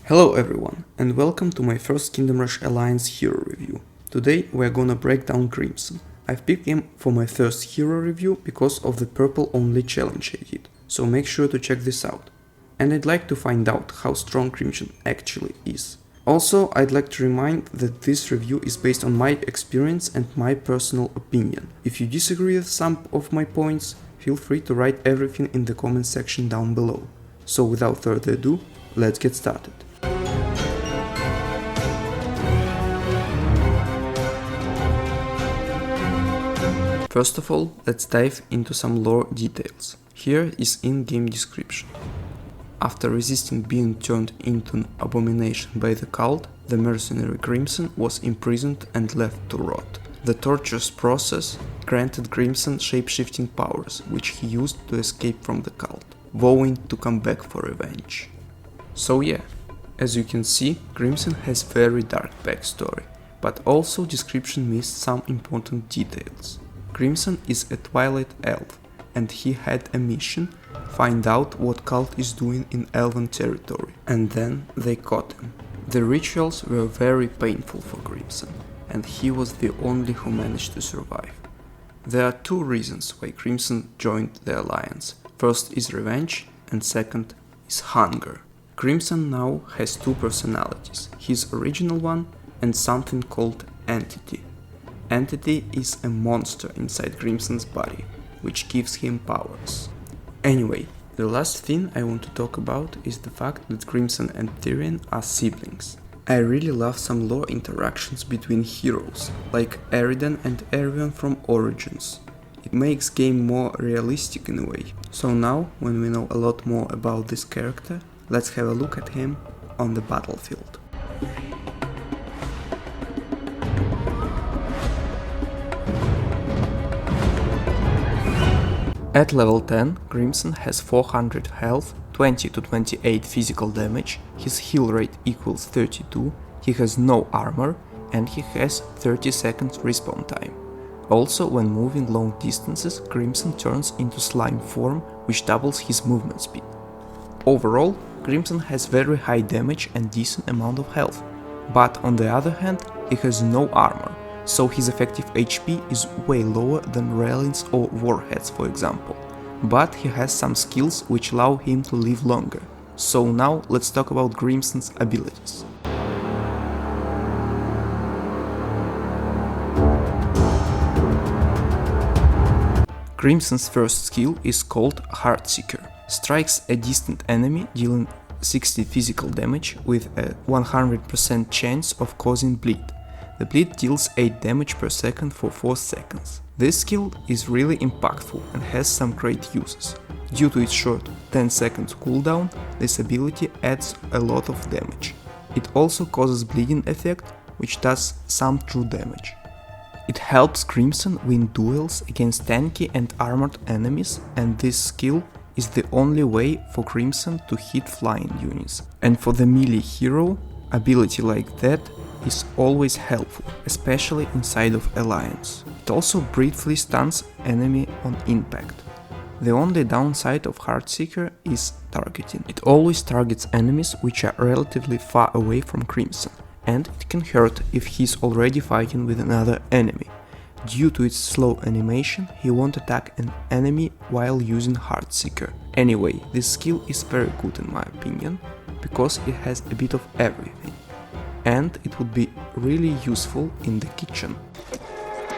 Hello everyone, and welcome to my first Kingdom Rush Alliance hero review. Today we're gonna break down Grimson. I've picked him for my first hero review because of the purple only challenge I did, so make sure to check this out. And I'd like to find out how strong Grimson actually is. Also, I'd like to remind that this review is based on my experience and my personal opinion. If you disagree with some of my points, feel free to write everything in the comment section down below. So without further ado, let's get started. First of all, let's dive into some lore details. Here is in-game description. After resisting being turned into an abomination by the cult, the mercenary Grimson was imprisoned and left to rot. The torturous process granted Grimson shape-shifting powers, which he used to escape from the cult, vowing to come back for revenge. So yeah, as you can see, Grimson has very dark backstory, but also description missed some important details. Grimson is a Twilight elf, and he had a mission: find out what cult is doing in Elven territory, and then they caught him. The rituals were very painful for Grimson, and he was the only who managed to survive. There are two reasons why Grimson joined the Alliance. First is revenge, and second is hunger. Grimson now has two personalities, his original one and something called Entity. Entity is a monster inside Grimson's body, which gives him powers. Anyway, the last thing I want to talk about is the fact that Grimson and Tyrion are siblings. I really love some lore interactions between heroes, like Eridan and Erion from Origins. It makes game more realistic in a way. So now, when we know a lot more about this character, let's have a look at him on the battlefield. At level 10, Grimson has 400 health, 20 to 28 physical damage, his heal rate equals 32, he has no armor, and he has 30 seconds respawn time. Also, when moving long distances, Grimson turns into slime form, which doubles his movement speed. Overall, Grimson has very high damage and decent amount of health, but on the other hand, he has no armor, so his effective HP is way lower than Raelins or Warheads, for example. But he has some skills which allow him to live longer. So now let's talk about Grimson's abilities. Grimson's first skill is called Heartseeker. Strikes a distant enemy, dealing 60 physical damage with a 100% chance of causing bleed. The bleed deals 8 damage per second for 4 seconds. This skill is really impactful and has some great uses. Due to its short 10 seconds cooldown, this ability adds a lot of damage. It also causes bleeding effect, which does some true damage. It helps Grimson win duels against tanky and armored enemies, and this skill is the only way for Grimson to hit flying units. And for the melee hero, ability like that is always helpful, especially inside of Alliance. It also briefly stuns enemy on impact. The only downside of Heartseeker is targeting. It always targets enemies which are relatively far away from Grimson, and it can hurt if he's already fighting with another enemy. Due to its slow animation, he won't attack an enemy while using Heartseeker. Anyway, this skill is very good in my opinion, because it has a bit of everything. And it would be really useful in the kitchen.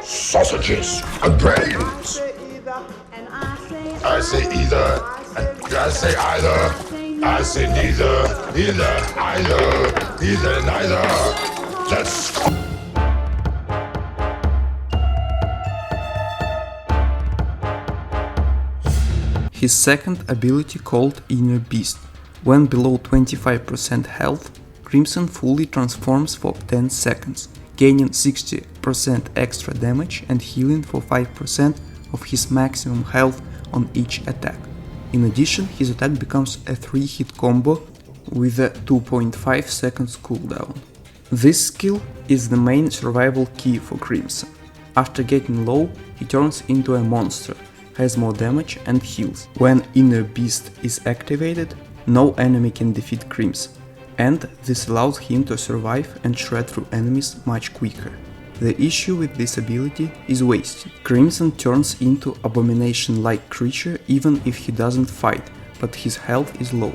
Sausages and brains. I say either, and I say either. I say neither, either, neither. Let's go. His second ability, called Inner Beast. When below 25% health, Grimson fully transforms for 10 seconds, gaining 60% extra damage and healing for 5% of his maximum health on each attack. In addition, his attack becomes a 3-hit combo with a 2.5 seconds cooldown. This skill is the main survival key for Grimson. After getting low, he turns into a monster, has more damage and heals. When Inner Beast is activated, no enemy can defeat Grimson. and this allows him to survive and shred through enemies much quicker. The issue with this ability is wasted. Grimson turns into abomination-like creature even if he doesn't fight, but his health is low.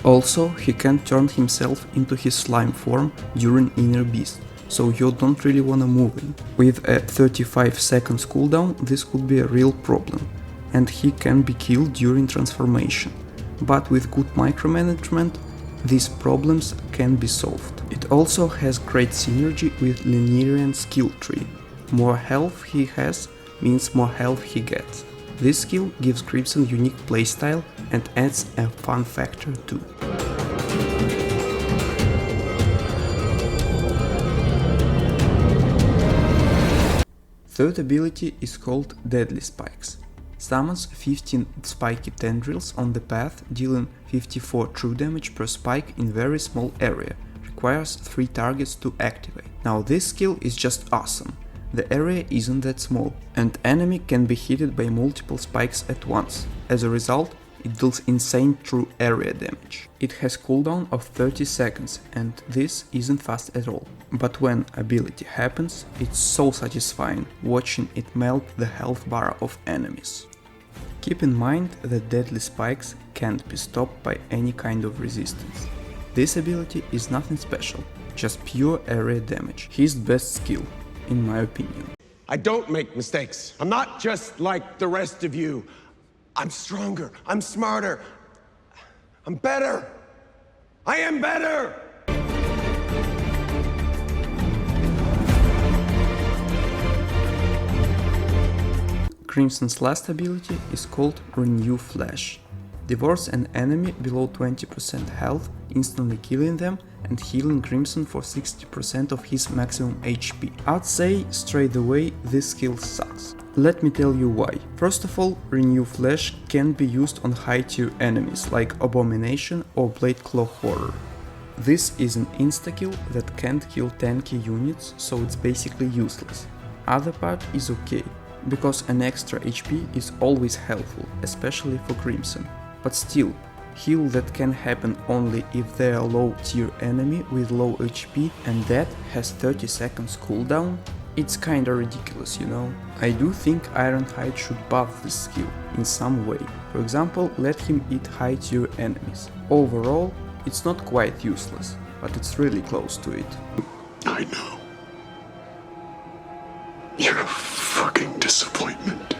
Also, he can turn himself into his slime form during Inner Beast, so you don't really wanna move him. With a 35 seconds cooldown, this could be a real problem, and he can be killed during transformation. But with good micromanagement, these problems can be solved. It also has great synergy with Linearian skill tree. More health he has means more health he gets. This skill gives Grimson unique playstyle and adds a fun factor too. Third ability is called Deadly Spikes. Summons 15 spiky tendrils on the path, dealing 54 true damage per spike in very small area. Requires 3 targets to activate. Now this skill is just awesome. The area isn't that small, and enemy can be hit by multiple spikes at once. As a result, it deals insane true area damage. It has cooldown of 30 seconds, and this isn't fast at all. But when ability happens, it's so satisfying watching it melt the health bar of enemies. Keep in mind that deadly spikes can't be stopped by any kind of resistance. This ability is nothing special, just pure area damage. His best skill, in my opinion. I don't make mistakes. I'm not just like the rest of you. I'm stronger, I'm smarter, I'm better. I am better! Grimson's last ability is called Renew Flash. Devours an enemy below 20% health, instantly killing them and healing Grimson for 60% of his maximum HP. I'd say straight away this skill sucks. Let me tell you why. First of all, Renew Flash can be used on high tier enemies like Abomination or Blade Claw Horror. This is an insta-kill that can't kill tanky units, so it's basically useless. Other part is okay, because an extra HP is always helpful, especially for Grimson. But still, heal that can happen only if they are low tier enemy with low HP and that has 30 seconds cooldown? It's kinda ridiculous, you know? I do think Ironhide should buff this skill in some way. For example, let him eat high tier enemies. Overall, it's not quite useless, but it's really close to it. I know. You're a fucking disappointment.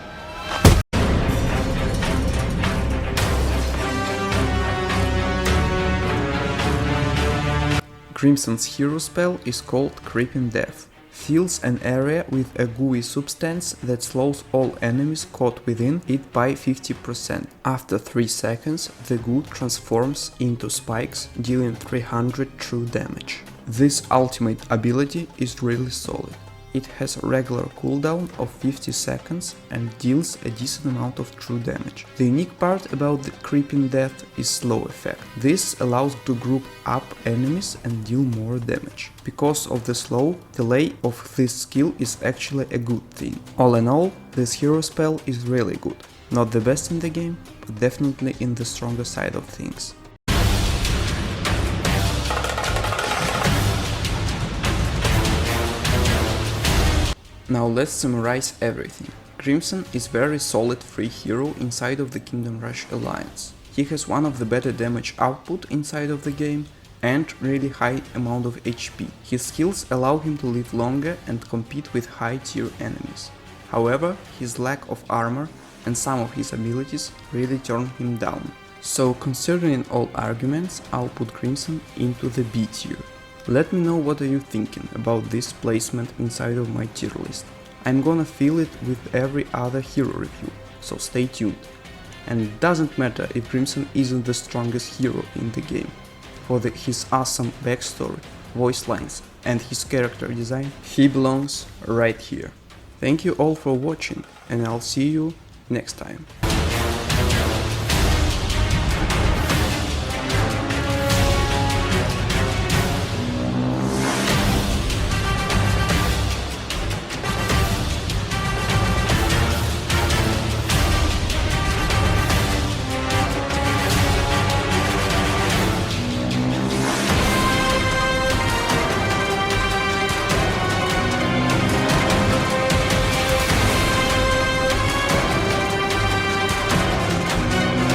Grimson's hero spell is called Creeping Death. Fills an area with a gooey substance that slows all enemies caught within it by 50%. After 3 seconds, the goo transforms into spikes, dealing 300 true damage. This ultimate ability is really solid. It has a regular cooldown of 50 seconds and deals a decent amount of true damage. The unique part about the Creeping Death is slow effect. This allows to group up enemies and deal more damage. Because of the slow, delay of this skill is actually a good thing. All in all, this hero spell is really good. Not the best in the game, but definitely in the stronger side of things. Now let's summarize everything. Grimson is very solid free hero inside of the Kingdom Rush Alliance. He has one of the better damage output inside of the game and really high amount of HP. His skills allow him to live longer and compete with high tier enemies. However, his lack of armor and some of his abilities really turn him down. So considering all arguments, I'll put Grimson into the B tier. Let me know what are you thinking about this placement inside of my tier list. I'm gonna feel it with every other hero review, so stay tuned. And it doesn't matter if Grimson isn't the strongest hero in the game. For his awesome backstory, voice lines and his character design, he belongs right here. Thank you all for watching, and I'll see you next time.